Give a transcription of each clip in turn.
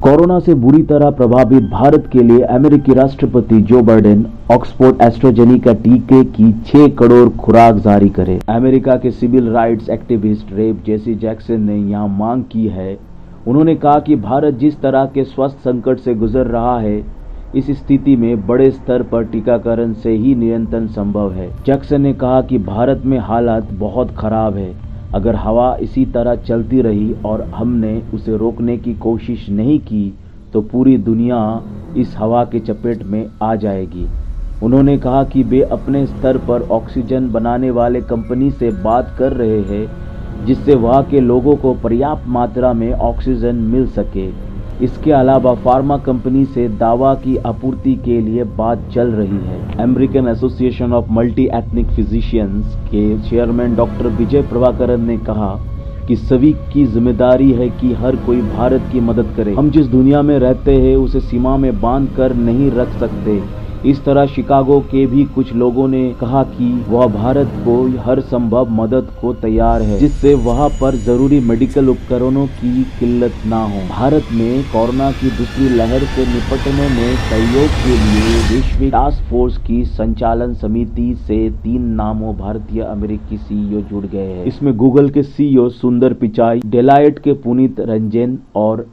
Corona से बुरी तरह प्रभावित भारत के लिए अमेरिकी राष्ट्रपति जो बाइडेन ऑक्सफोर्ड एस्ट्राजेनेका टीके की 6 करोड़ खुराक जारी करे। अमेरिका के सिविल राइट्स एक्टिविस्ट रेप जेसी जैक्सन ने यहां मांग की है। उन्होंने कहा कि भारत जिस तरह के स्वास्थ्य संकट से गुजर रहा है, इस स्थिति में बड़े स्तर पर टीकाकरण से ही नियंत्रण संभव है। जैक्सन ने कहा कि भारत में हालात बहुत खराब है। अगर हवा इसी तरह चलती रही और हमने उसे रोकने की कोशिश नहीं की तो पूरी दुनिया इस हवा के चपेट में आ जाएगी। उन्होंने कहा कि वे अपने स्तर पर ऑक्सीजन बनाने वाले कंपनी से बात कर रहे हैं जिससे वहां के लोगों को पर्याप्त मात्रा में ऑक्सीजन मिल सके। इसके अलावा फार्मा कंपनी से दवा की आपूर्ति के लिए बात चल रही है। American association of multi ethnic physicians के चेयरमैन डॉक्टर विजय प्रभाकरन ने कहा कि सभी की जिम्मेदारी है कि हर कोई भारत की मदद करे। हम जिस दुनिया में रहते हैं उसे सीमा में बांध कर नहीं रख सकते। इस तरह शिकागो के भी कुछ लोगों ने कहा कि वह भारत को हर संभव मदद को तैयार है जिससे वहां पर जरूरी मेडिकल उपकरणों की किल्लत ना हो। भारत में कोरोना की दूसरी लहर से निपटने में सहयोग के लिए वैश्विक टास्क फोर्स की संचालन समिति से 3 नामों भारतीय अमेरिकी सीईओ जुड़ गए हैं। इसमें गूगल के सीईओ सुंदर पिचाई, डेलाइट के पुनीत रंजन और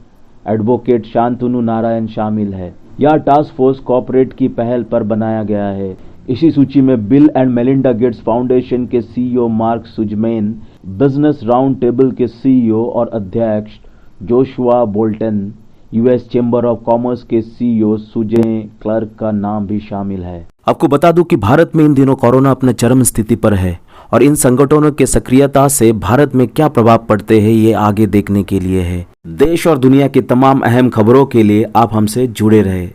एडवोकेट शांतनु नारायण शामिल है। यह टास्क फोर्स कॉर्पोरेट की पहल पर बनाया गया है। इसी सूची में Bill and Melinda Gates Foundation के CEO Mark Suzman, business round table के सीईओ और अध्यक्ष Joshua Bolton, US chamber of commerce के सीईओ सुजे क्लर्क का नाम भी शामिल है। आपको बता दूं कि भारत में इन दिनों कोरोना अपने चरम स्थिति पर है और इन संगठनों के सक्रियता से भारत में क्या प्रभाव पड़ते हैं ये आगे देखने के लिए है। देश और दुनिया की तमाम अहम खबरों के लिए आप हमसे जुड़े रहे।